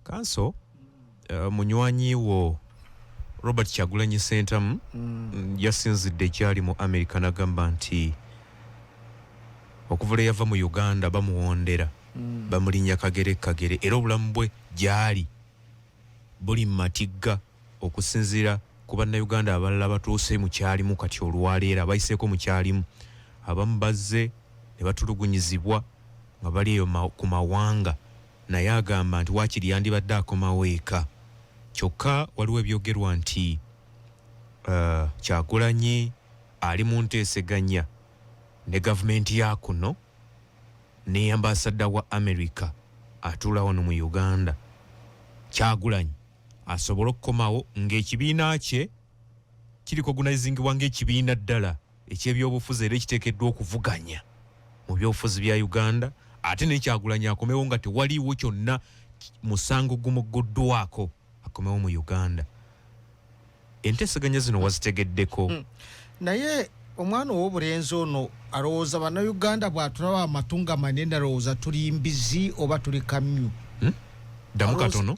Kanso munywanyi wo Robert Kyagulanyi Ssentamu yasinzidde gyali mu America n'agamba nti okuvula yava mu Uganda bamuwondera bamulinnya kagere era obulamu bwe gyali buli matigga okusinzira ku bannayuganda abalala batuuse mu kyalimu kati olwaleera bayiseeko mu kyalimu abamu bazze ne batulugunyizibwa nga bali eyo ku mawanga naye agamba nti waakiri yandibadde akomawo eka kyokka waliwo ebyogerwa nti Kyagulanyi ali mu nteeseganya ne gavumenti ya kuno ne ambassador wa America atula wano mu Uganda Kyagulanyi asobola okukomawo ng'ekibiina kye kiriko gunayizingibwa ng'ekibiina ddala eky'ebyobufuzi era ekiteekeddwa okuvuganya mu byobufuzi bya Uganda ate ne Kyagulanyi akomewo nga tewaliiwo kyonna musango gumuguddwako akomewo mu Uganda. Enteeseganya zino wazitegeddeko naye omwana ow'obulenzi ono alowooza bannayuganda bw'atulaba amatunga manene alowooza tuli mbizi oba tuli kamyu damu katono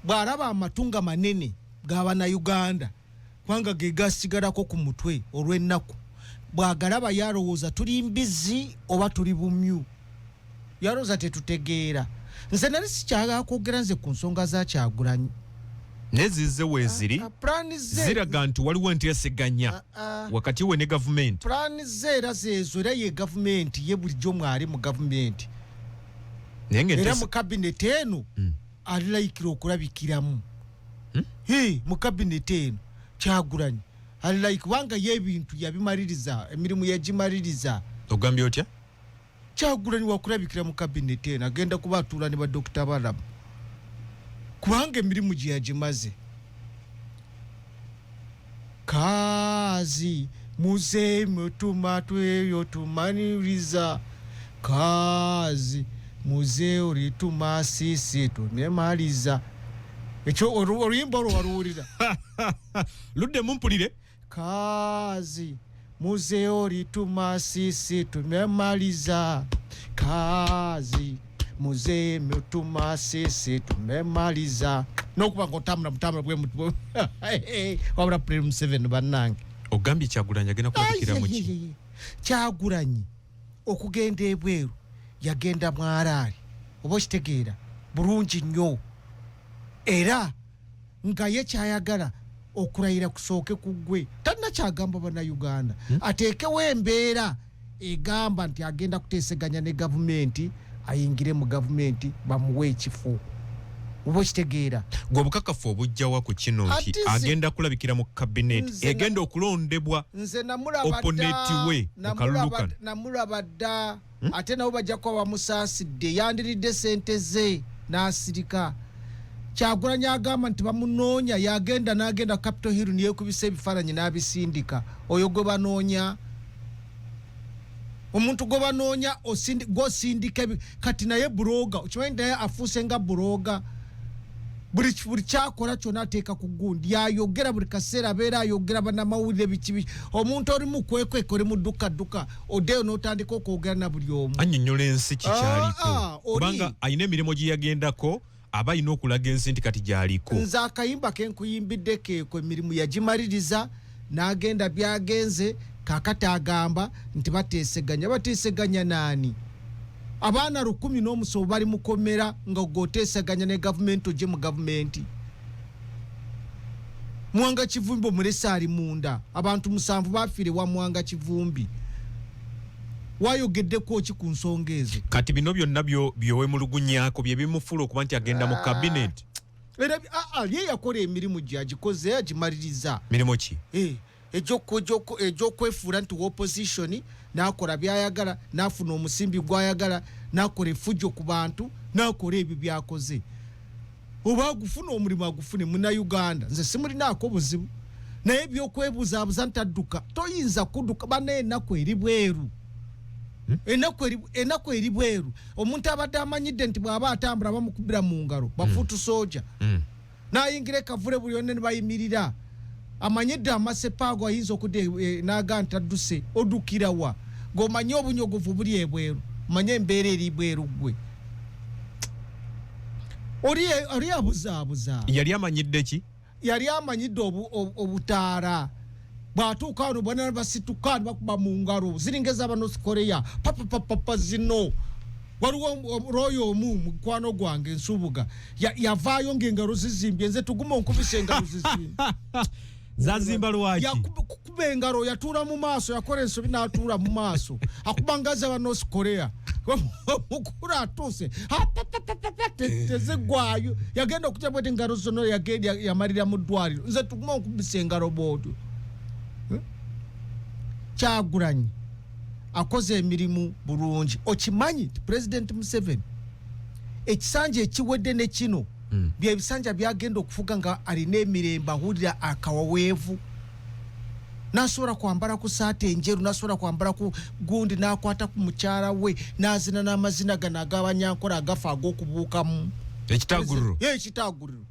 bw'alaba amatunga manene g'abannayuganda kubanga ge gasigalako ku mutwe olw'ennaku bw'agalaba yalowooza tuli mbizi oba tuli bumyu yalowooza tetutegeera. Nze nali sikyagala kwogera nze ku nsonga za Kyagulanyi nezizze weeziri ziraga nti waliwo enteeseganya wakati we ne gavumenti. Pulaani ze era zeezo era ye gavumenti ye bulijjo mwali mu gavumenti era mu kabineti eno alilayikira okulabikiramu mu kabineti eno Kyagulanyi alilayika kubanga ye ebintu yabimaliriza emirimu yagimaliriza. Ogambye otya? Kyagulanyi wakulabikira mu kabineti eno agenda kuba atuula ne ba Dr. Balamu kubanga emirimu gye yagimaze. Kazi muze mutuma tweyo tumaniriza kazi muze olituma sisi tumemaliza. Ekyo oluyimba olwo waluwulira ludde mumpulire. Kazi muze olituma sisi tumemaliza kazi muze mutuma sisi tumemaliza nokuba ng'otambula bwe mutu wabula Prem 7 bannange. Ogambye Kyagulanyi agenda kulabikira mu ki? Kyagulanyi okugenda ebweru yagenda mwalaali oba okitegeera bulungi nnyo era nga ye kyayagala okulayira kusooke ku ggwe talina kyagamba bannayuganda ateekewo embeera egamba nti agenda kuteeseganya ne gavumenti ayingire mu gavumenti bamuwe ekifo oba okitegeera. Gwe obukakafu obujjawa ku kino nti agenda kulabikira mu kabineti egenda okulondebwa oponenti we mukalulukano namulaba dda ate nabo bajja kuba bamusaasidde yandiridde sente ze n'asirika. Kyagulanyi agamba nti bamunoonya yagenda n'agenda Capitol Hill niyekubisa ebifaananyi n'abisindika. Oyo gwe banoonya omuntu gwe banoonya gw'osindika kati naye buloga okimanyi naye afuuse nga buloga buli kyakola kyonna ateeka ku gundi yayogera buli kaseera abeera ayogera bannamawulire biki omuntu oli mu kwekweka oli mu dduka oddeyo n'otandika okwogera na buli omu annyonnyola ensi kikyaliko kubanga alina emirimu gye yagendako aba alina okulaga ensi nti kati gy'aliko. Nze akayimba ke nkuyimbidde keeko emirimu yagimaliriza n'agenda byagenze kakati agamba nti bateeseganya naani? Abaana 17 bali mu komera nga goteeseganya ne gavumenti ogye mu gavumenti. Mwanga Kivumbi omulese ali munda abantu 7 bafiire wa Mwanga Kivumbi. Wayogeddeko ki ku nsonga ezo? Kati bino byonna byowemulugunyaako bye bimufuula okuba nti agenda mu kabineti. Ye yakola emirimu gye agikoze yagimaliriza. Mirimu ki? Egyokwefuula nti opposition n'akola byayagala n'afuna omusimbi gwayagala n'akola effujjo ku bantu n'akola ebyo byakoze. Oba agufuna omulimu agufune Munnayuganda nze simulinaako buzibu naye byokwebuuzaabuuza nti adduka toyinza kudduka banne ennaku eri bweru. Ennaku eri bweru omuntu abadde amanyidde nti bw'aba atambula bamukubira mu ngalo bafuutu soja n'ayingira ekavule buli yonna ne bayimirira amanyidde amasepaago ayinza okudde n'aga nti adduse oddukira wa ng'omanye obunyogovu buli ebweru manye embeera eri bweru ggwe. oli abuzaabuza yali amanyidde ki yali amanyidde obutaara bw'atuuka wano bwana basituka bakuba mu ngalo ziringeza aba North Korea papa zino waliwo royo omu mukwano gwange Nsubuga yavaayo ng'engalo zizimbye nze tuguma onkubisa engalo zizimbye zazimba lwaki yakuba engalo yatuula mu maaso yakola ensobi n'atuula mu maaso akuba ngazi aba North Korea mukulu atuuse tezigwayo yagenda okutya bwete engalo zonna yagenda yamalira mu ddwaliro nze tuguma onkubisa engalo bwotyo Kyagulanyi akoze emirimu bulungi okimanyi President Museveni ekisanja ekiwedde ne kino bye bisanja byagenda okufuga nga alina emirembe ahulira akawaweevu nasobola kwambala ku saati enjeru nasobola kwambala ku gundi nakwata ku mukyala we nazina n'amazina gano ag'abanyankole agafa ag'okubuukamu ekitaguriro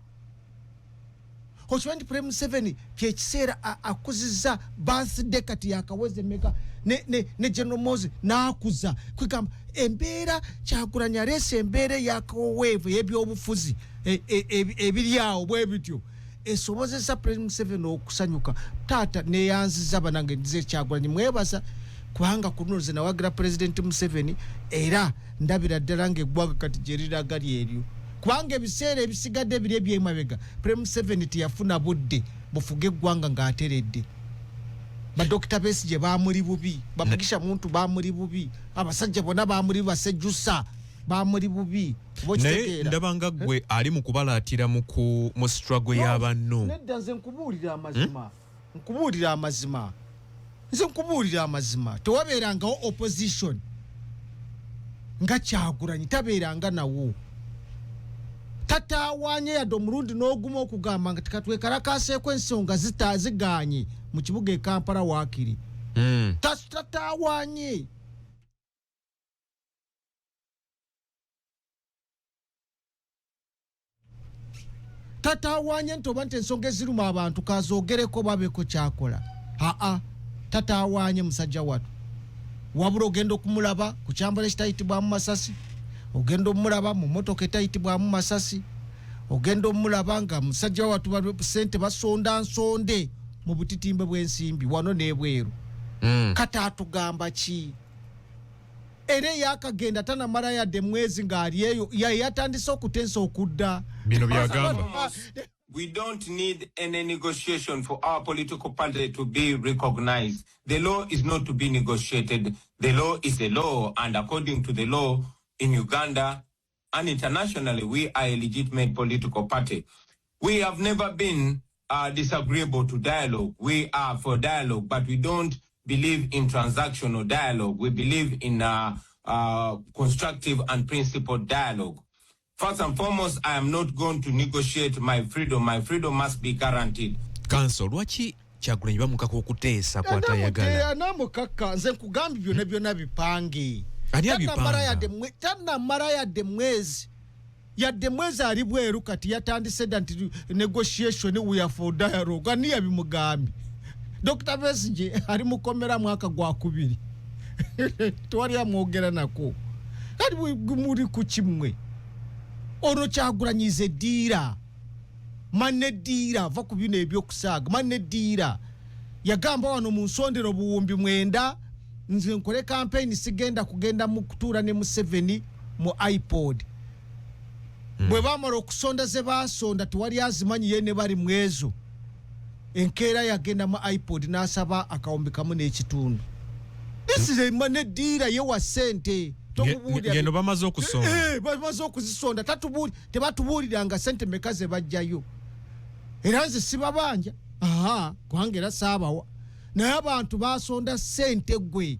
okimanyi Prime Museveni kyekiseera akuzizza birthday kati yakaweze meka ne General Moses n'akuza kwigamba embeera Kyagulanyi aleese embeera yakaweevu y'ebyobufuzi ebiri awo bwe bityo esobozesa Prime Museveni okusanyuka taata neyanziza banange ndize Kyagulanyi mwebaza kubanga kuno ze nawagira President Museveni era ndabira ddala ng'eggwanga kati gye liraga lyeryo kubanga ebiseera ebisigadde ebiri ebyemabega Prime Museveni teyafuna budde bufuge eggwanga ng'ateredde badokita Besigye baamuli bubi bamugisha muntu baamuli bubi abasajja bonna baamuli basejjusa baamuli bubi naye ndabanga gwe ali mu kubalaatira mu struggle y'abanno nedda nze nkubuulira amazima tewabeerangawo opposition nga Kyagulanyi tabeeranga nawo tataawanye yadde omulundi n'ogumu okugamba nga tikatwekalakaaseeko ensonga ziganye mu kibuga e Kampala waakiri tataawanye tataawanye nti oba nti ensonga eziruma abantu kazoogereko babeeko kyakola tataawanye musajja watu wabula ogenda okumulaba ku kyambalo ekitayitibwamu masasi ogenda omulaba mu motoka etayitibwamu masasi ogenda omulaba nga musajja watu sente basonda nsonde mu butitimbe bw'ensimbi wano n'ebweru kati atugamba ki era yakagenda tanamala yadde mwezi ng'ali eyo yatandise okutensa okudda bino byagamba We don't need any negotiation for our political party to be recognized. The law is not to be negotiated. The law is a law, and according to the law in Uganda and internationally, we are a legitimate political party. We have never been disagreeable to dialogue. We are for dialogue, but we don't believe in transactional dialogue. We believe in constructive and principled dialogue. First and foremost, I am not going to negotiate my freedom. My freedom must be guaranteed. Council, lwaki Kyagulanyi bamukaka okuteesa kwatayagala? Namukaka, nze nkugambye byonna bipange. Ani abipanga? Tanamala yadde mwezi. Yadde mwezi ali bweru kati yatandise nti negotiation we are for dialogue. Ani yabimugambye? Dr. Besigye ali mukomera mwaka gwa 2. Twali amwogera nako. Kati muri ku kimwe. Ono Kyagulanyize ddiira manne ddiira va ku bino ebyokusaaga manne ddiira yagamba wano mu nsondero buwumbi 9 nze nkole campaign sigenda kugenda mu kutuula ne Museveni mu iPod bwe bamala okusonda ze basonda tewali azimanyi ye ne bali mwezo enkeera yagenda mu iPod n'asaba akawumbi kamu n'ekitundu this is a manne ddiira ye wa sente ngendo bamaze okusonda bamaze okuzisonda tebatubuuliranga sente meka ze bajjayo era nze sibabanja kubanga era saabawa naye abantu basonda sente gwe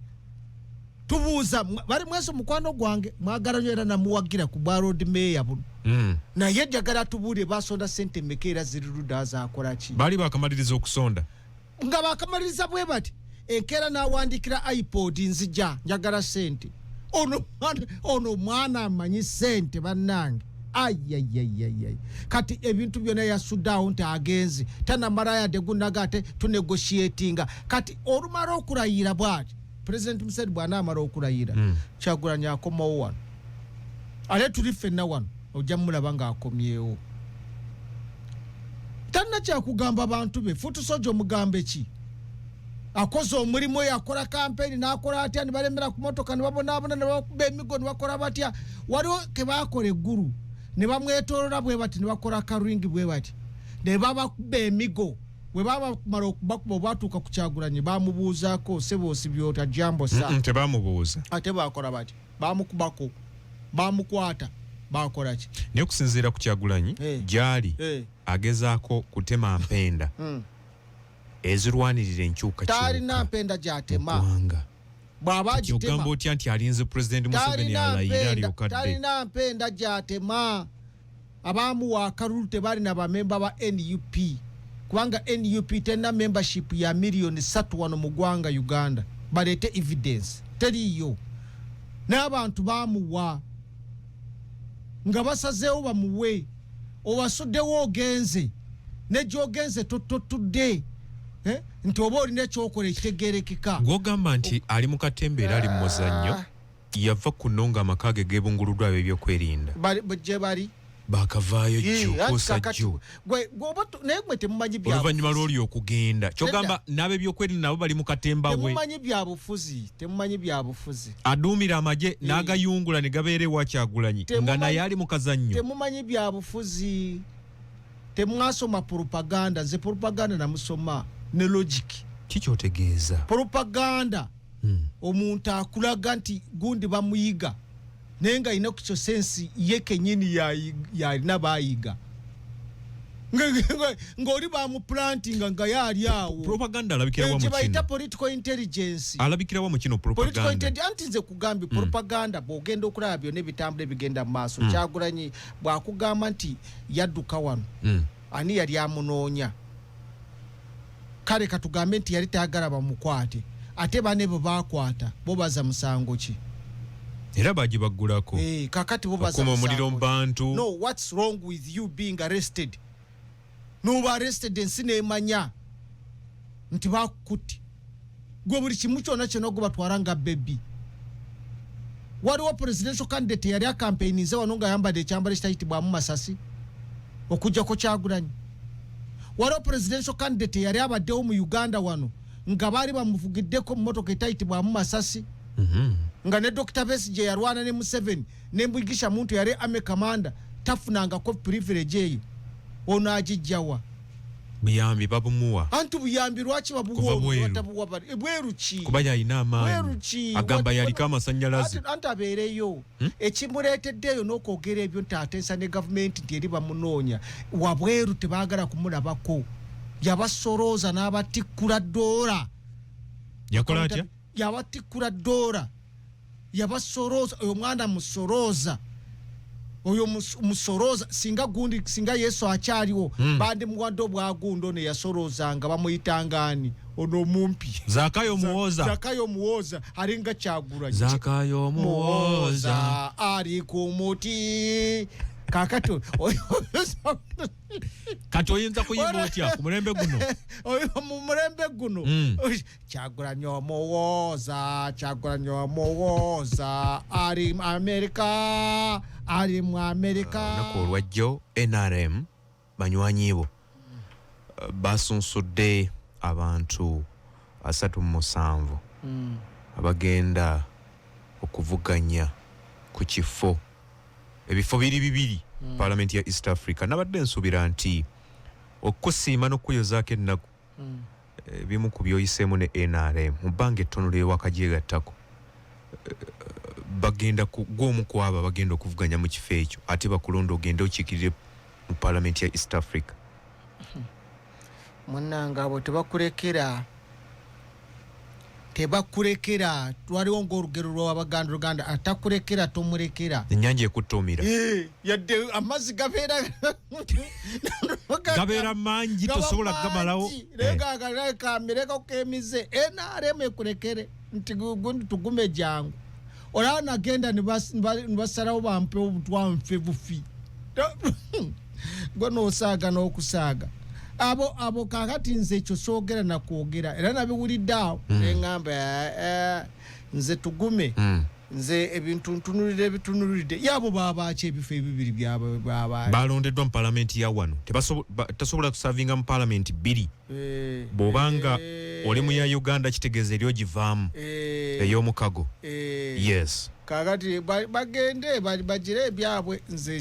tubuuza bali mweso mukwano gwange mwagala nyo era namuwagira ku bwa road mayor buno naye njagala tubuulire basonda sente meka era ziri luda zaakola ki bali bakamaliriza okusonda nga bakamaliriza bwe bati enkeera n'awandikira iPod nzija njagala sente ono mwana amanyi sente bannange ayayayayay kati ebintu byonna yasuddawo nti agenzi tanamala yadde gunnagate tunegotiatinga kati olumala okulayira bwati President Museveni bw'anaamala okulayira Kyagulanyi akomawo wano ale tuli ffenna wano ojja mulaba ng'akomyewo. Tanna kyakugamba abantu be Futu Sojo mugambe ki akoze omulimu yakola kampeni n'akola atya ne balemera ku motoka ne babonaabona ne bakuba emigo ne bakola batya waliwo ke baakola eggulu ne bamwetoolola bwe bati ne bakola karingi bwe bati ne babakuba emigo bwe baamala okubakuba obwatuuka ku Kyagulanyi baamubuuzaako Seboosi byota jambo sa tebamubuuza ate baakola bati baamukubako baamukwata baakola ki naye okusinziira ku Kyagulanyi gyali agezaako kutema mpenda ezirwanirira enkyukakyuka talina mpenda gyatema bw'aba agitema kyogamba otya nti alinze President Museveni alayira alyokadde talina mpenda gyatema abaamuwa akalulu tebalina bamemba ba NUP kubanga NUP tena membership ya milioni 3 wano mu ggwanga Uganda baleete evidence teriyo n'abantu baamuwa nga basazeewo bamuwe owasuddewo ogenze ne gy'ogenze totudde nti oba olina ekyokola ekitegeerekeka gw'ogamba nti ali mu katembe era ali mu muzannyo yava kuno nga amaka ge geebunguluddwa ebyokwerinda gye bali baakavaayo jjo kosa jjo naye gwe temumanyi oluvannyuma lw'oli okugenda kyogamba n'ab'ebyokwerinda nabo bali mu katemba we temumanyi bya bufuzi aduumira amagye n'agayungula ne gabeera ewa Kyagulanyi nga naye ali mu kazannyo temumanyi bya bufuzi temwasoma propaganda nze propaganda namusoma ne logic kikyotegeeza propaganda omuntu akulaga nti gundi bamuyiga naye nga alina ku kyo sensi ye kenyini yalina baayiga ng'oli bamuplantinga nga yaali awo propaganda alabikirawa mu kino political intelligence alabikirawa mu kino propaganda anti nze kugambye propaganda bw'ogenda okulaba byonna ebitambula ebigenda mu maaso Kyagulanyi bw'akugamba nti yadduka wano ani yali amunoonya kale katugambe nti yali tayagala bamukwate ate bane bwe baakwata bo baza musango ki era bagibaggulako kakati bo baza okuma omuliro mu bantu no what's wrong with you being arrested n'oba arrested ensi neemanya nti bakukutte gwe buli kimu kyonna kyonna gwe batwala nga bebi waliwo presidential candidate yali akampeyinize wano nga ayambadde ekyambalo ekitayitibwamu masasi okujjako Kyagulanyi waliwo presidential candidate yali abaddewo mu Uganda wano nga baali bamuvugiddeko mu motoka etayitibwamu masasi nga ne Dr. Besigye yalwana ne Museveni ne Mugisha muntu yali ame commander tafunangako privilege eyo ono agijjawa buyambi babumuwa anti buyambi lwaki babuwa bweruki kuba yalina amaanyi agamba yaliko amasannyalaze anti abeereyo ekimuleeteddeeyo n'okwogera ebyo nti atensa ne gavumenti nti eri bamunoonya wabweru tebaagala kumulabako yabasorooza n'abatikkula ddoola yakola atya yabatikkula ddoola yabasorooza oyo mwana musorooza oyo musorooza singa Yesu akyaliwo bandi muwadde obwagundo ne yasoroozanga bamuyitangani ono mumpi Zakayo muwooza alinga Kyagulanyi Zakayo muwooza ali ku muti kakati kati oyinza kuyimba otya ku mulembe guno mu mulembe guno Kyagulanyi omuwooza ali mu Amerika naku olwajjo NRM banywanyi bo basunsudde abantu 37 abagenda okuvuganya ku kifo ebifo bibiri Parliament ya East Africa nabadde nsubira nti okusiima n'okuyozaako ennaku bimu ku byoyiseemu ne NRM mu bbanga ettono ly'ewakagyegattako bagenda gw'omu ku abo bagenda okuvuganya mu kifo ekyo ate bakulonda ogende okiikirire mu Parliament ya East Africa munnanga abo tebakulekera twaliwo ng'olugero lw'Abaganda Luganda atakulekera tomurekera ennyanja ekuttuumira yadde amazzi gabeera mangi tosobola gamalawo kamereka kemize NRM ekulekere nti gundi tugume jangu olaba nagenda nibasalawo bampewo obutwanfe bufi gwe n'osaaga n'okusaaga abo kakati nze ekyo soogera nakwogera era nabiwulidde awo neŋŋamba nze tugume nze ebintu ntunulide yabo babaache ebifo ebibiri byabo balondeddwa mu parliament ya wano tasobola kusavinga mu parliament 2 bobanga oli mu ya Uganda kitegeeza eri ogivaamu ey'omukago yes kakati bagende bagire ebyabwe nze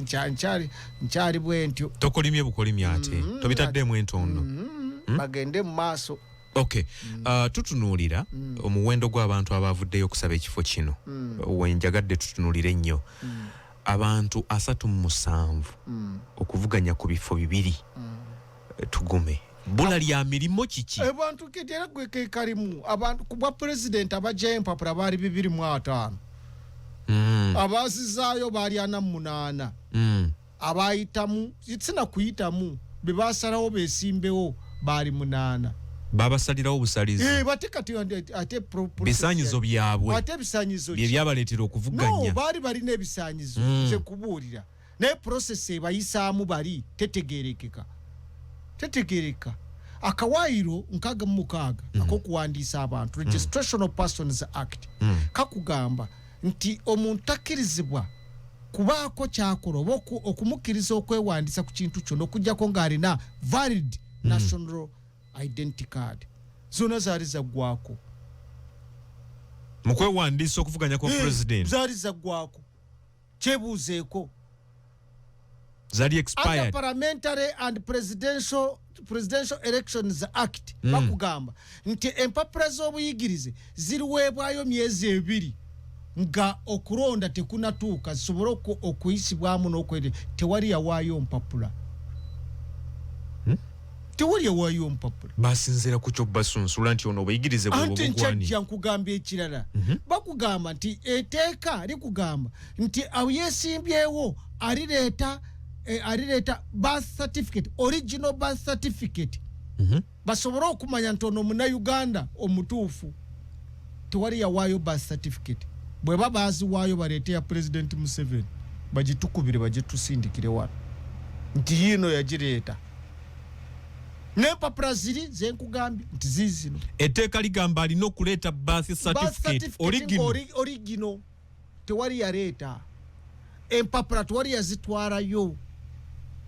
nkyali bwentyo tokolimye bukolimye ate tobitaddemu entondo bagende mu maaso. Okay. Tutunuulira omuwendo gw'abantu abavuddeyo okusaba ekifo kino wenjagadde tutunuulire ennyo abantu 37 okuvuganya ku bifo 2 tugume bula lya mirimo kiki abantu ketera gweke kalimu abantu kubwa president abaje empapula bali 205 abazizaayo bali 48 abayitamu itsina kuyitamu bebasalawo besimbewo bali 8 babasalirawo obusalizo batekati ate bisanyizo byabwe ate bisanyizo bye byabaleetera okuvuganya no bali balina ebisanyizo nze kubuulira naye process ebayisaamu bali tetegerekeka akawaayiro 66 akokuwandiisa abantu Registration of Persons Act kakugamba nti omuntu takkirizibwa kubaako kyakola oba okumukkiriza okwewandiisa ku kintu kyono okujjako ng'alina valid national identity card zona zaali zaggwako mu kwewandiisa okuvuganya kwa president zaali zaggwako kyebuuzeeko zaali expired under Parliamentary and Presidential Elections Act bakugamba nti empapula z'obuyigirize ziriweebwayo myezi 2 nga okulonda tekunatuuka zisobole okuyisibwamu n'okwere tewali yawaayo mpapula tewali yawaayo mpapula basinziira ku kyo basunsula nti ono obuyigirize bwe anti nkyajja nkugamba ekirala bakugamba nti eteeka likugamba nti awo yeesimbyewo alireeta birth certificate original birth certificate basobole okumanya nti ono Munnayuganda omutuufu tewali yawaayo birth certificate bwe babaziwaayo baleete ya President Museveni bagitukubire bagitusindikire wano nti yino yagireeta n'empapula ziri zenkugambye nti zizino etteeka ligamba alina okuleeta birth certificate original tewali yaleeta empapula tewali yazitwalayo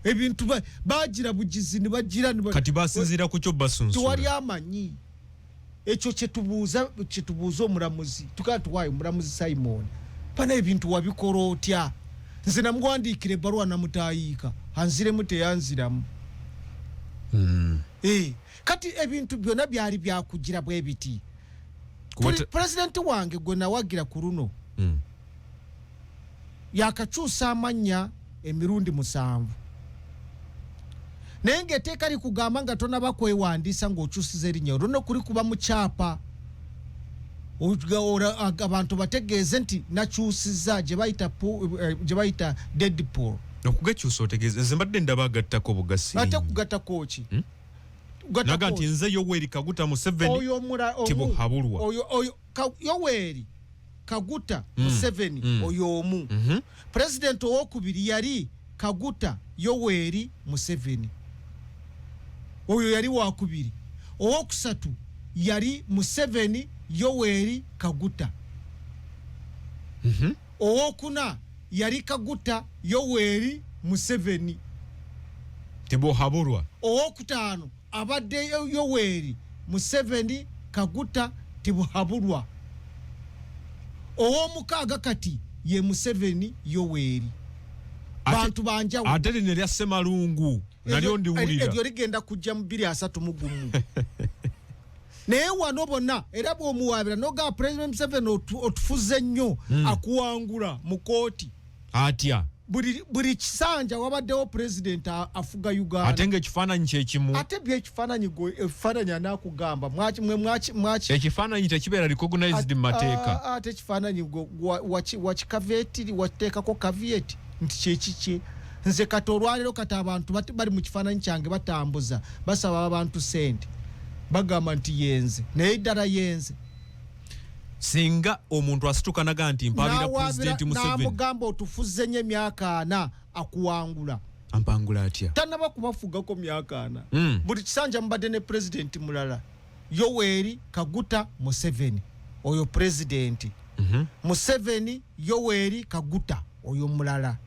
ebintu bagira bugizi ne bagira kati basinziira ku kyo basunsula tewali amanyi ekyo kyetubuuza omulamuzi tukatuwaayo omulamuzi Simon pana ebintu wabikola otya nze namuwandiikira ebbaluwa namutayiika anziremu teyanziramu kati ebintu byonna byali byakugira bwe biti president wange gwe nawagira ku luno yakakyusa amannya emirundi 7 naye ng'etteeka likugamba nga tonaba kwewandiisa ng'okyusiza erinnya olwo kuli kuba mu kyapa abantu bategeeze nti nakyusiza gye bayita Deadpool okugakyusa otegeeze nze mbadde ndaba agattako bugasi ate kugattako ki naga nti nze Yoweri Kaguta Museveni tibuhabulwa oyo Yoweri Kaguta Museveni oyo omu president owokubiri yali Kaguta Yoweri Museveni oyo yali wakubiri owokusatu yali Museveni Yoweri Kaguta owokuna yali Kaguta Yoweri Museveni tibuhabulwa owokutaano abadde Yoweri Museveni Kaguta tibuhabulwa owomukaaga kati ye Museveni Yoweri bantu banjawo ate lino lya Ssemalungu nalyo ndiwulira eryo ligenda kujja mu 231 naye wano bonna era bw'omuwaabira noga President Museveni otufuze nnyo akuwangula mu kooti atya buli kisanja wabaddewo president afuga Uganda ate ng'ekifaananyi kyekimu ate byekifaananyi ekifaananyi anaakugamba mwaki ekifaananyi tekibeera recognized mu mateeka ate ekifaananyi wakikaveetiri wateekako kavieti nti kyekikye nze kati olwaleero kati abantu bali mu kifaananyi kyange batambuza basaba abantu sente bagamba nti yenze naye ddala yenze singa omuntu asituka naga nti mpabira President Museveni namugamba otufuze nnyo emyaka 4 akuwangula ampangula atya tanaba kubafugako myaka 4 buli kisanja mbadde ne president mulala Yoweri Kaguta Museveni oyo president Museveni Yoweri Kaguta oyo mulala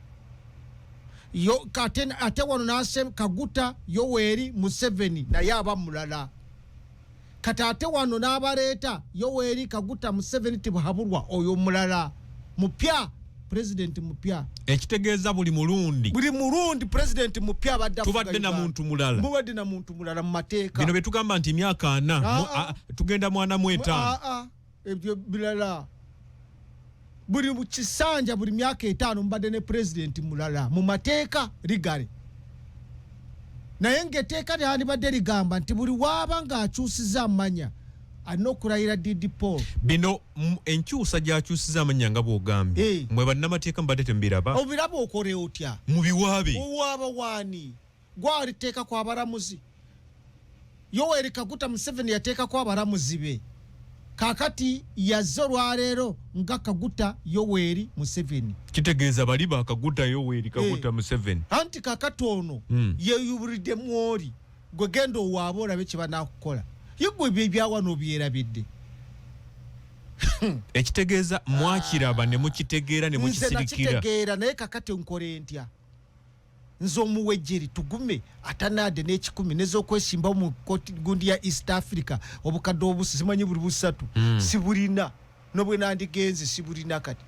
ate wano nasem Kaguta Yoweri Museveni naye aba mulala kati ate wano n'abaleeta Yoweri Kaguta Museveni tibuhabulwa oyo mulala mupya president mupya ekitegeeza buli mulundi president mupya badda tubadde na muntu mulala mu mateeka bino betugamba nti emyaka 4 tugenda mwana mu 5 ebyo bilala buli mukisanja buli myaka 5 mbadde ne president mulala mu mateeka ligale naye ngeteeka lyandi badde ligamba nti buli waaba ng'akyusiza amanya alina okulayira Didi Paul bino enkyusa gy'akyusiza amanya nga bw'ogambye mwe bannamateeka mbadde tembiraba obiraba okole otya mu biwaabe owaaba waani gwaliteeka ku abalamuzi Yoweri Kaguta Museveni yateekako abalamuzi be kakati yazze olwaleero nga Kaguta Yoweri Museveni kitegeeza bali ba Kaguta Yoweri Kaguta Museveni anti kakati ono yeyubulidde mwoli gwe genda owaaba olabe kye banaakukola yegwe byawano byerabidde ekitegeeza mwakiraba ne mukitegeera ne mukisirikira nze nakitegeera naye kakati nkole ntya nze omuwejjeri tugume atanade n'ekikumi nez'okwesimba mu gundi ya East Africa obukadde obusi simanyi buli busatu sibulina nobwe nandigenze sibulina kati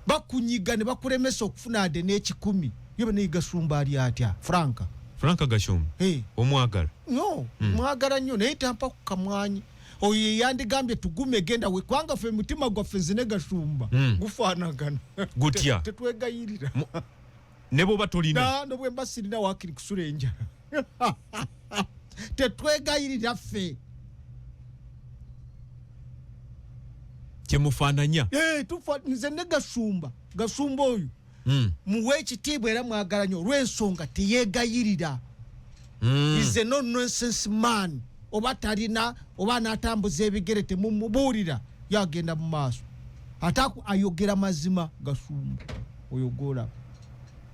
bakunyiga ne bakulemesa okufuna ade n'ekikumi yobe neyigasumba ali atya Franka Gashumba omwagala no mwagala nnyo naye tampa ku kamwanyi oyo yandigambye tugume genda we kwanga fe mutima gwaffe nze ne Gashumba gufaanagana gutya tetwegayirira nebo batolina no bwe mbasirina wakiri kusulenja tetwegayirira ffe kyemufaananya nze ne Gashumba oyo muwe ekitiibwa era mwagala nnyo olw'ensonga teyegayirira is a no-nonsense man oba talina oba n'atambuza ebigere temumubuulira yagenda mu maaso ate ayogera mazima Gashumba oyo goolaba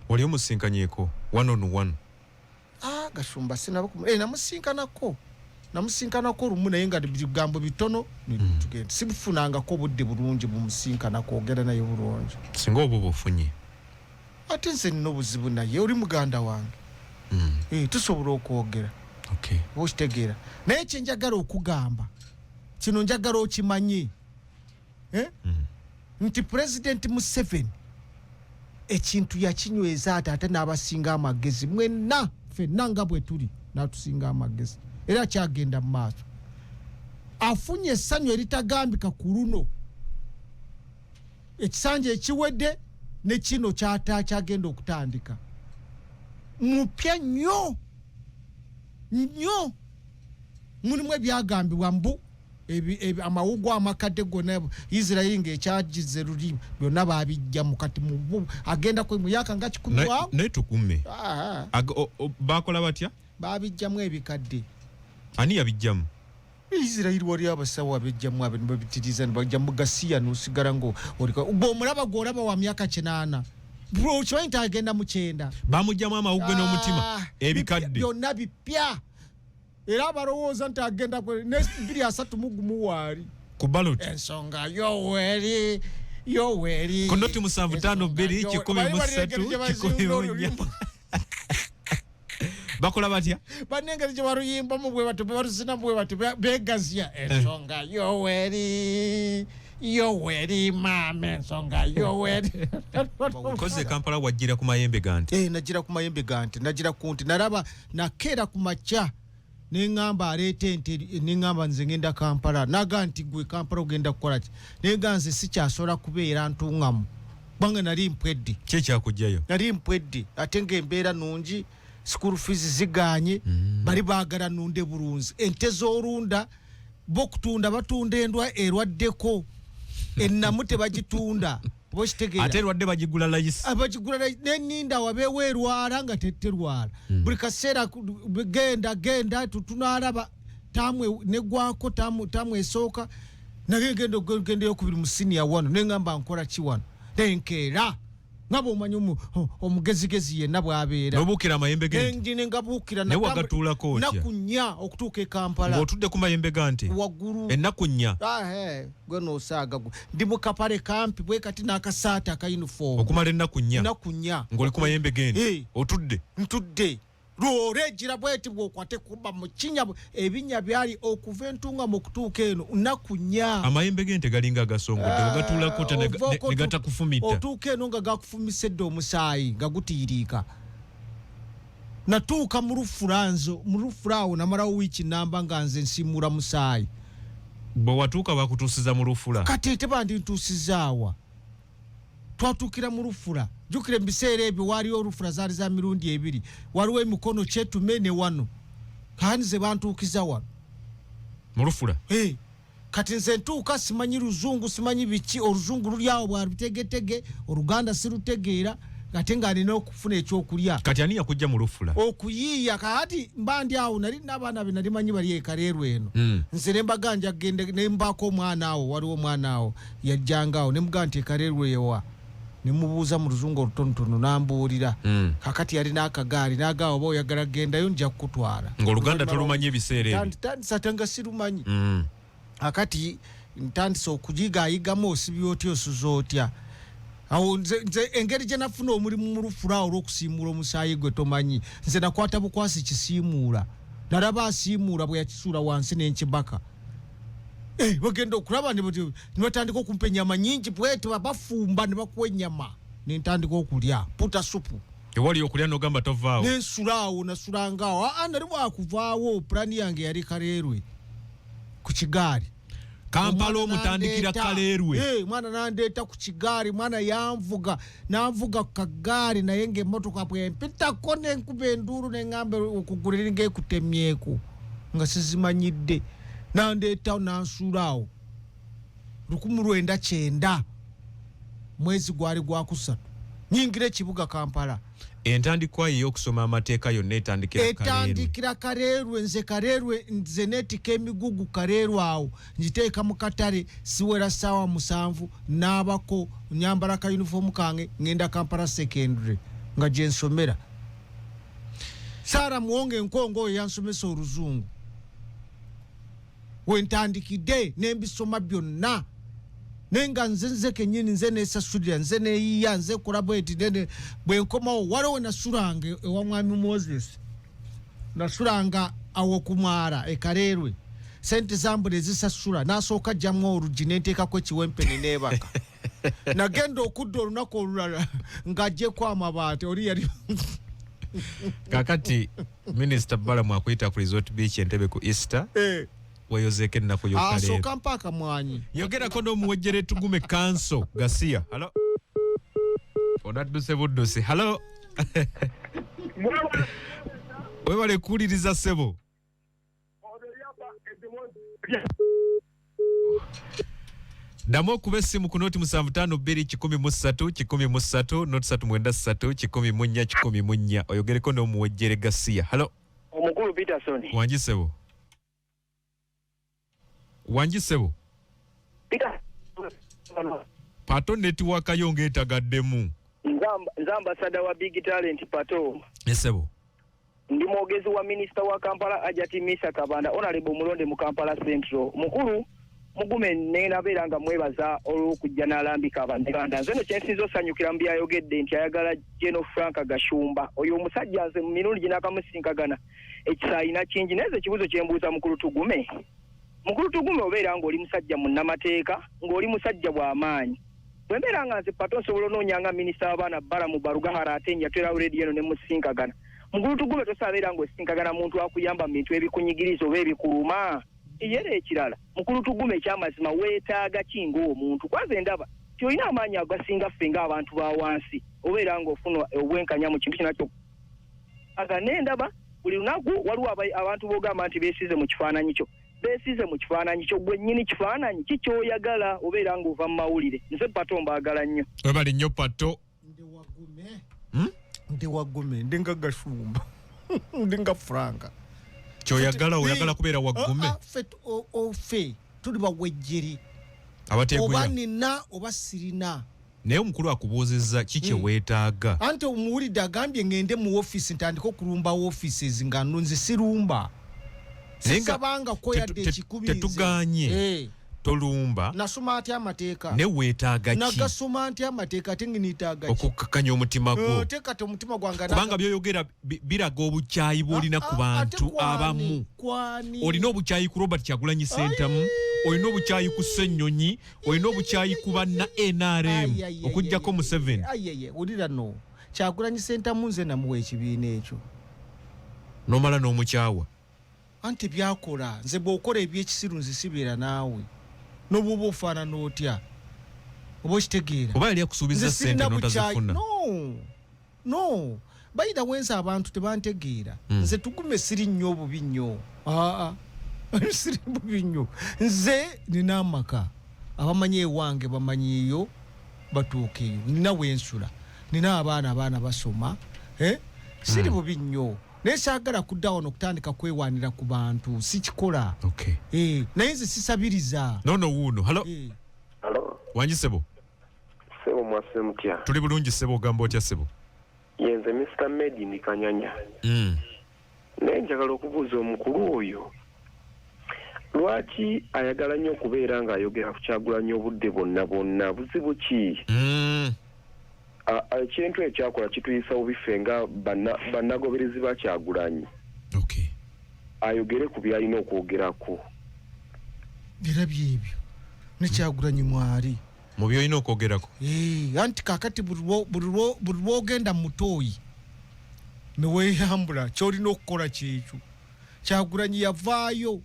oli omusinkanyeko 1-on-1 Gashumba namusinkanako lumu naye nga bigambo bitono tugenda sibufunangako obudde bulungi bumusinkanako ogenda naye bulungi singa obwo bufunye ate nze nina obuzibu naye oli muganda wange tusobola okwogera bokitegeera naye kyenjagala okugamba kino njagala okimanye nti President Museveni ekintu yakinyweza ate n'abasinga amagezi mwenna ffenna nga bwe tuli n'atusinga amagezi era kyagenda mu maaso afunye essanyu eritagambika ku luno ekisanja ekiwedde ne kino kyagenda okutandika mupya nnyo mulimu ebyagambibwa mbu amawugo amakadde gonna Israeli ng'ekyagize lulimi byonna babijja mukati mu agenda ku muyaka nga 10 wawo naye tukume bakola batya babijjamu ebikadde ani yabijjamu Israeli wali abasawo abijjamu abintu babitiriza ne bajja mu Gasiya n'osigala ngo omulaba gw'olaba wa myaka 8 bro kimanyi nti agenda mu 9 bamugjamu amawugo n'omutima ebikadde byonna bipya era abalowooza nti agenda 2-3 waali ku ballot ensonga Yoweri ku noti 7-5-2-1-3-1 bakola batya banengeri gye baruyimbamu bwe batu barusina bwe batu begazya ensonga Yoweri mama ensonga Yoweri koze Kampala wajjira ku mayembe gante nagira ku mayembe gante nagira ku nti naraba nakeera ku macha nengamba aleete ente nengamba nze ngenda Kampala naga nti gwe Kampala ogenda kukola ki neganze sikyasobola kubeera ntungamu bwange nali mpwedde kyekyakuggyayo nali mpwedde ate ng'embeera nungi school fees ziganye bali baagala nunde bulunzi ente z'olunda bokutunda batunda endwa erwaddeko ennamu tebagitunda bokitegeera ate erwadde bagigula layisi neninda wabeewo erwala nga tetterwala buli kaseera genda tunalaba tamwe negwako tamwe esooka nagenda okubiri mu senior wano nengamba nkola ki wano nenkeera ngabo omanyi omugezigezi yenna bw'abeera n'obuukira amayembe g'ente ne ngabuukira ne wagatuulako otya naku nnya okutuuka e Kampala ng'otudde ku mayembe gante waggulu ennaku nnya gwe noosaaga ndi mu kapale kampi bwe kati n'akasaati akayunifomu okumala ennaku nnya ng'oli ku mayembe g'ente otudde ntudde lwora egira bweti bw'okwate kuba mu kinnya ebinnya byali okuva entunga mu kutuuka eno nnaku nnya amayembe g'ente galinga agasongodde wagatuulako ne gatakufumita otuuka eno nga gakufumisedde omusaayi nga gutiiriika natuuka mu lufula awo namalawo wiiki namba nga nze nsimuula musaayi bwe watuuka bakutuusiza mu lufula kati tebandintuusizaawa twatuukira mu lufula jjukira ebiseera ebyo waaliwo olufula zaali za mirundi ebiri waliwo emikono kyetume ne wano kandi ze bantuukiza wano mu lufula kati nze ntuuka simanyi luzungu simanyi biki oluzungu luli awo bwalitegetege oluganda sirutegeera ate ng'alina okufuna ekyokulya kati ani yakujja mu lufula okuyiiya kati mba ndi awo nali n'abaana be nali manyi bali ekaleerwa eno nze ne mbaganja gende ne mbaako omwana awo waliwo omwana awo yajjanga awo ne mugaa nti ekaleerwa ewa ne mubuuza mu luzungu olutonotono n'ambuulira kakati yali n'akagaali n'agaawo oba oyagala gendayo nja kukutwala ng'oluganda tolumanyi ebiseera ebyo tandisa nga sirumanyi akati ntandisa okuyigayigamu osibya otya osuza otya awo nze engeri gye nafuna omulimu mu lufula olw'okusiimuula omusaayi gwe tomanyi nze nakwata bukwasi kisiimuula nalaba asiimuula bwe yakisuula wansi n'enkibaka bagenda okulaba ne batandika okumpa ennyama nyingi bwete bafumba ne bakuwa ennyama ne ntandika okulya puta supu ewali okulya n'ogamba tovaawo nensula awo nasulanga awo nali bwakuvaawo pulani yange yali kaleerwe ku kigaali Kampala omutandikira kaleerwe mwana nandeeta ku kigaali mwana nanvuga ku kagaali naye ng'emmotoka bwempitako nenkuba enduulu neŋŋamba okugulira ng'ekutemyeku nga sizimanyidde nandeetawo nansuula awo 1990 mwezi gwali gwakusatu nyingira ekibuga Kampala entandikwa y'okusoma amateeka yonna etandikira kaleerwe nze neetika emigugu kaleerwe awo ngiteeka mu katale siwera ssaawa 7 naabako nyambala ka yunifoomu kange ngenda Kampala secondary nga gye nsomera Saara Muwonge Nkongo oyo yansomesa oluzungu wentandikidde nembisoma byonna nenga nze kenyini nze nesasulira nze neyiya nze kulabo eti nene bwenkomawo waliwo nasulanga ewa mwami Moses nasulanga awo kumwara ekaleerwe sente zambule zisasula nasooka jjamu olugi nenteekako ekiwempene neebaka nagenda okudda olunaku olulala ng'aggyeko amabaati oli yali kakati Minisita Balamu akuyita ku Resort Beach Entebbe ku Easter weyozeeko ennaku y'okaleerwe asooka mpaaka mwanyi yogerako n'omuwejjere tugume kanso Gasiya halo onadduse buddusi halo webale kuwuliriza ssebo ddamu okuba essimu ku nooti 755113 nooti 393 oyogereko n'omuwejjere Gasiya halo omukulu Peterson wangi ssebo Pato netiwaka yo ng'etagaddemu nze ambasada wa Big Talent Pato ssebo ndi mwogezi wa minisita wa Kampala Ajati Misa Kabanda Honorable Mulonde mu Kampala Central mukulu mugume nenabeera nga mwebaza olw'okujja n'alambika abannayuganda nze no kyensinza osanyukira mu byayogedde nti ayagala General Frank Gashumba oyo omusajja nze mu mirundi gye naakamusinkagana ekisayina kingi naye ekibuzo kye mbuuza mukulu Tugume obeera ng'oli musajja munnamateeka ng'oli musajja bw'amaanyi bwe mbeera nga nze Pato nsobola onoonyanga minisita w'abaana Balamu Barugahara ate njatwera buledi eno ne musinkagana mukulu Tugume tosabeera ng'osinkagana muntu akuyamba mu bintu ebikunyigiriza oba ebikuluma era ekirala mukulu Tugume ekyamazima weetaaga ki ng'omuntu kwanze ndaba tyolina amaanyi agasinga ffe ng'abantu ba wansi obeera ng'ofuna obwenkanya mu kintu kinakyo aga nendaba buli lunaku waliwo abantu boogamba nti beesize mu kifaananyi kyo gwe nnyini kifaananyi kikyoyagala obeera ng'ova mu mawulire nze Pato mbaagala nnyo webali nnyo Pato ndi wagume ndi nga Gashumba ndi nga Frank oyagala kubeera waggume ffe tuli bawejjeri abateeguya oba nina oba sirina naye omukulu akubuuzizza kiki weetaaga anti omuwulidde agambye ngende mu office ntandika okulumba offices nga nze sirumba sisabanga ko yadde ekikubize tetuganye tolumba nasoma atya amateeka ne weetaaga ki nagasoma atya amateeka ate nginitaaga ki okukkakanya omutima gwo tekate omutima gwange kubanga byoyogera biraga obukyayi bwolina ku bantu abamu olina obukyayi ku Robert Kyagulanyi Ssentamu olina obukyayi ku Ssenyonyi olina obukyayi ku banna NRM okujjako Museveni olira no Kyagulanyi Ssentamu nze namuwa ekibiina ekyo nomala n'omukyawa anti byakola nze bw'okola ebyekisiru nzisibira naawe n'obwoba ofaanana otya oba okitegeera oba yali akusuubiza ssente n'otazifuna no bayita wensi abantu tebantegeera nze tugume siri nnyo obubi nnyo siri bubi nnyo nze nina amaka abamanyi ewange bamanyiiyo batuukeeyo nina wensula nina abaana basoma siri bubi nnyo naye saagala kudda wano okutandika kwewaanira ku bantu sikikola naye nze sisabiriza nono wuuno halo wangi sebo sebo mwase mutya tuli bulungi sebo ogamba otya sebo yenze Mr. Medi ndi Kanyanya naye njagala okubuuza omukulu oyo lwaki ayagala nnyo okubeera ng'ayogera ku Kyagulanyi obudde bonna buzibu ki ekintu ekyakola kituyisa bubife nga bannagoberezi ba Kyagulanyi ayogere ku byalina okwogerako era byebyo ne Kyagulanyi mwali mu byolina okwogerako anti kakati buli lwogenda mutooyi neweeyambula kyolina okukola kyekyo Kyagulanyi yavaayo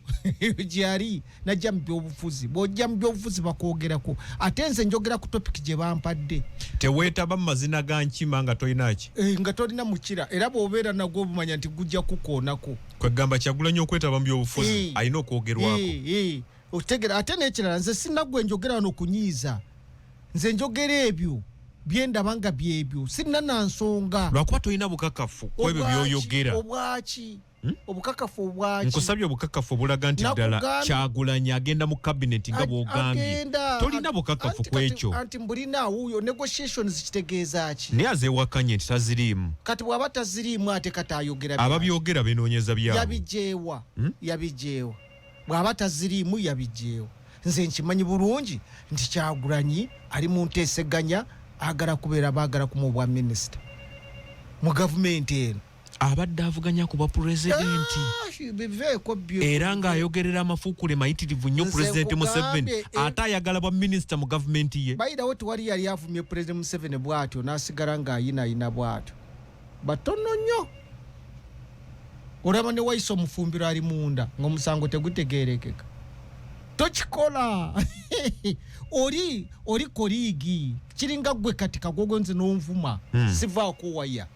gyali najja mu byobufuzi bw'ojja mu byobufuzi bakwogerako ate nze njogera ku topiki gye bampadde teweetaba mu mazina ga nkima nga tolinaki nga tolina mukira era bw'obeera nagwo obumanya nti gujja kukoonako kwegamba Kyagulanyi okwetaba mu byobufuzi alina okwogerwako otegera ate n'ekirala nze sinnaggwe njogera wano kunyiiza nze njogera ebyo byendaba nga byebyo sirina nansonga lwakuba tolina bukakafu ku ebyo byoyogera obwaki obukakafu obwaki nkusabye obukakafu obulaga nti ddala Kyagulanyi agenda mu cabinet nga bw'ogambye tolina bukakafu ku ekyo anti mbulina wuuyo negotiations kitegeeza ki naye azeewakanye nti taziriimu kati bw'aba taziriimu ate kati ayogera ababyogera benoonyeza byabwe yabijeewa bw'aba taziriimu yabijeewa nze nkimanyi bulungi nti Kyagulanyi ali mu nteeseganya agala kubeera baagala kumubwa minisita mu gavumenti eno abadde avuganya ku bwa pulezidenti era ng'ayogerera amafuukule mayitirivu nnyo pulezidenti Museveni ate ayagala bwa minisita mu gavumenti ye bayirawo tewali yali avumye pulezidenti Museveni bw'atyo n'asigala ng'ayinaayina bw'atyo batono nnyo olaba ne wayisa omufumbiro ali munda ng'omusango tegutegeerekeka tokikola oli koliigi kiringa gwe kati kagogo nze n'onvuma sivaako waya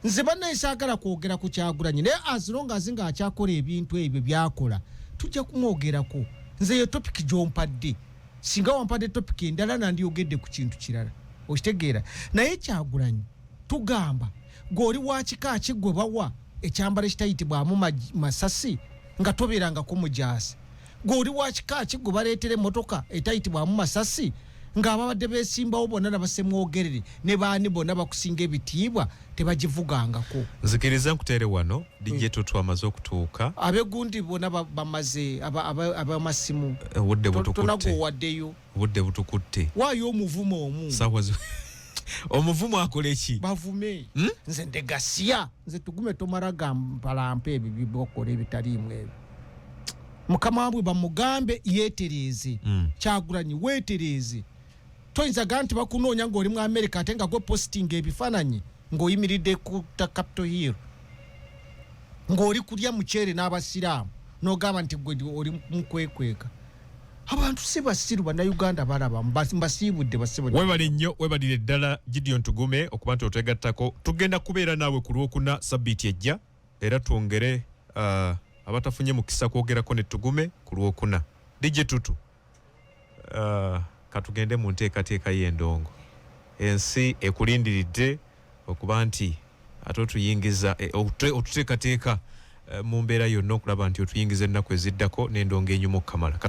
nze bannaye saagala kwogera ku Kyagulanyi naye azilonga azinga akyakola ebintu ebyo byakola tujja kumwogerako nze ye topiki gy'ompadde singa wampadde topiki endala nandiyogedde ku kintu kirala okitegeera naye Kyagulanyi tugamba gweoli wa kika ki gwe bawa ekyambalo ekitayitibwamu masasi nga tobeerangako mujaasi gweoli wa kika ki gwe baleetera emmotoka etayitibwamu masasi ng'ababadde beesimbawo bonna nabasemwogerere ne baani bonna bakusinga ebitiibwa tebagivugangako nzikiriza nkuteere wano DJ Tutu amaze okutuuka abegundi bonna bamaze abamasimu obudde butukutte tonagowaddeyo obudde butukutte waayo omuvumo omu omuvumo akola eki bavume nze ndegasiya nze tugume tomala gampalampa ebyo bibokola ebitaliimu ebyo mukama wabwe bamugambe yeetereeze Kyagulanyi weetereeze toyinza gaa nti bakunoonya ng'oli mu America ate nga gwe posting ebifaananyi ng'oyimiridde ku Capitol Hill ng'oli kulya muceere n'abasiraamu n'ogamba nti gwe oli mukwekweka abantu si basiru bannayuganda balaba mbasiibudde webali nnyo webalire ddala Gideon Tugume okuba nti otwegattako tugenda kubeera naawe ku Lwokuna sabbiiti ejja era twongere abatafunye mukisa kwogerako ne Tugume ku Lwokuna DJ Tutu katugende mu nteekateeka y'endongo ensi ekulindiridde okuba nti ate otuyingiza otuteekateeka mu mbeera yonna okulaba nti otuyingiza ennaku eziddako n'endongo enyuma okukamala